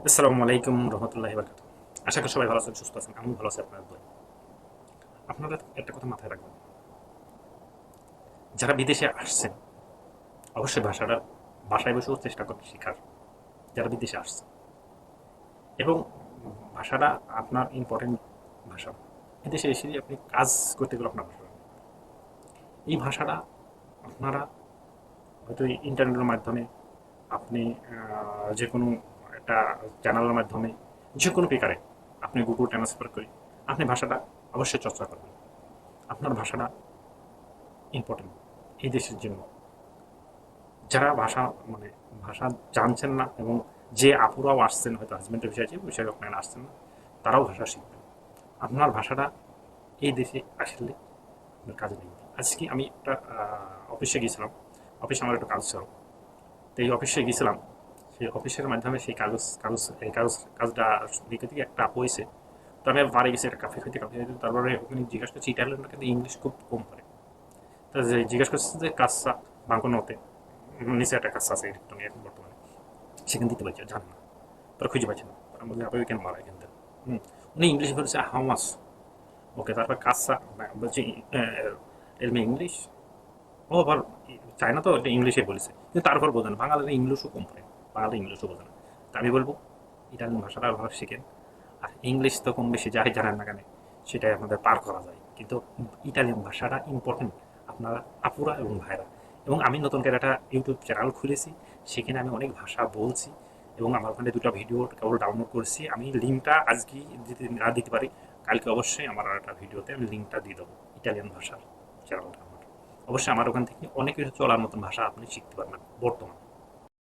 আসসালামু আলাইকুম রহমতুল্লাহি বারাকাতুহু। আশা করি সবাই ভালো আছেন, সুস্থ আছেন। আমি ভালো আছি আপনার দোয়ায়। আপনারা একটা কথা মাথায় রাখবেন, যারা বিদেশে আসছেন অবশ্যই বাসায় বসেও চেষ্টা করবেন শেখার। যারা বিদেশে আসছে এবং ভাষাটা আপনার ইম্পর্টেন্ট ভাষা। বিদেশে এসে আপনি কাজ করতে গেলে আপনার ভাষা লাগবে। এই ভাষাটা আপনারা হয়তো ইন্টারনেটের মাধ্যমে আপনি যে কোনো একটা চ্যানেলের মাধ্যমে যে কোনো প্রকারে আপনি গুগল ট্রান্সফার করে আপনি ভাষাটা অবশ্যই চর্চা করবেন। আপনার ভাষাটা ইম্পর্টেন্ট এই দেশের জন্য। যারা মানে ভাষা জানছেন না এবং যে আপুরাও আসছেন হয়তো হাজব্যান্ডের বিষয়ে যে বিষয়ে আপনারা আসছেন না, তারাও ভাষা শিখবেন। আপনার ভাষাটা এই দেশে আসলে আপনার কাজে লাগবে। আজকে আমি একটা অফিসে গিয়েছিলাম। অফিসে আমার একটা কাজ ছিল। তো এই অফিসে গিয়েছিলাম, সেই অফিসের মাধ্যমে সেই কাজটা দিকে থেকে একটা আপু হয়েছে। তো আমি বাড়ি গেছি একটা কাফে খেতে, তারপরে ওখানে জিজ্ঞাসা করছি ইটালিয়ানরা কিন্তু ইংলিশ খুব কম পারে। তো যে জিজ্ঞাসা করছে যে কাজটা বাঙ্কনোতে নিচে একটা কাজ আছে ইলেকট্রনিক এখন বর্তমানে, সেখানে দিতে পারছে জানে না, তারা খুঁজে পাচ্ছে না। তারা বলছে আপনি কেন মারা এখান থেকে। উনি ইংলিশে বলছে হাউ মাস। ওকে, তারপর কাজটা বলছে এলমি ইংলিশ। ও আবার চায়না তো এটা ইংলিশে বলেছে, কিন্তু তারপর বোঝে না, বাঙালিরা ইংলিশও কম পারে, বাঙালি ইংলিশও বোঝে না। তা আমি বলবো ইটালিয়ান ভাষাটা ভালো শিখেন। আর ইংলিশ তো কম বেশি যাই জানেন না কেন সেটাই আপনাদের পার করা যায়, কিন্তু ইটালিয়ান ভাষাটা ইম্পর্টেন্ট আপনারা আপুরা এবং ভাইরা। এবং আমি নতুন করে একটা ইউটিউব চ্যানেল খুলেছি, সেখানে আমি অনেক ভাষা বলছি এবং আমার ওখানে দুটো ভিডিও কেবল ডাউনলোড করেছি। আমি লিঙ্কটা আজকে যদি না দিতে পারি, কালকে অবশ্যই আমার আর একটা ভিডিওতে আমি লিঙ্কটা দিয়ে দেবো ইটালিয়ান ভাষার চ্যানেলটা আমার। অবশ্যই আমার ওখান থেকে অনেক কিছু চলার মতন ভাষা আপনি শিখতে পারবেন বর্তমানে।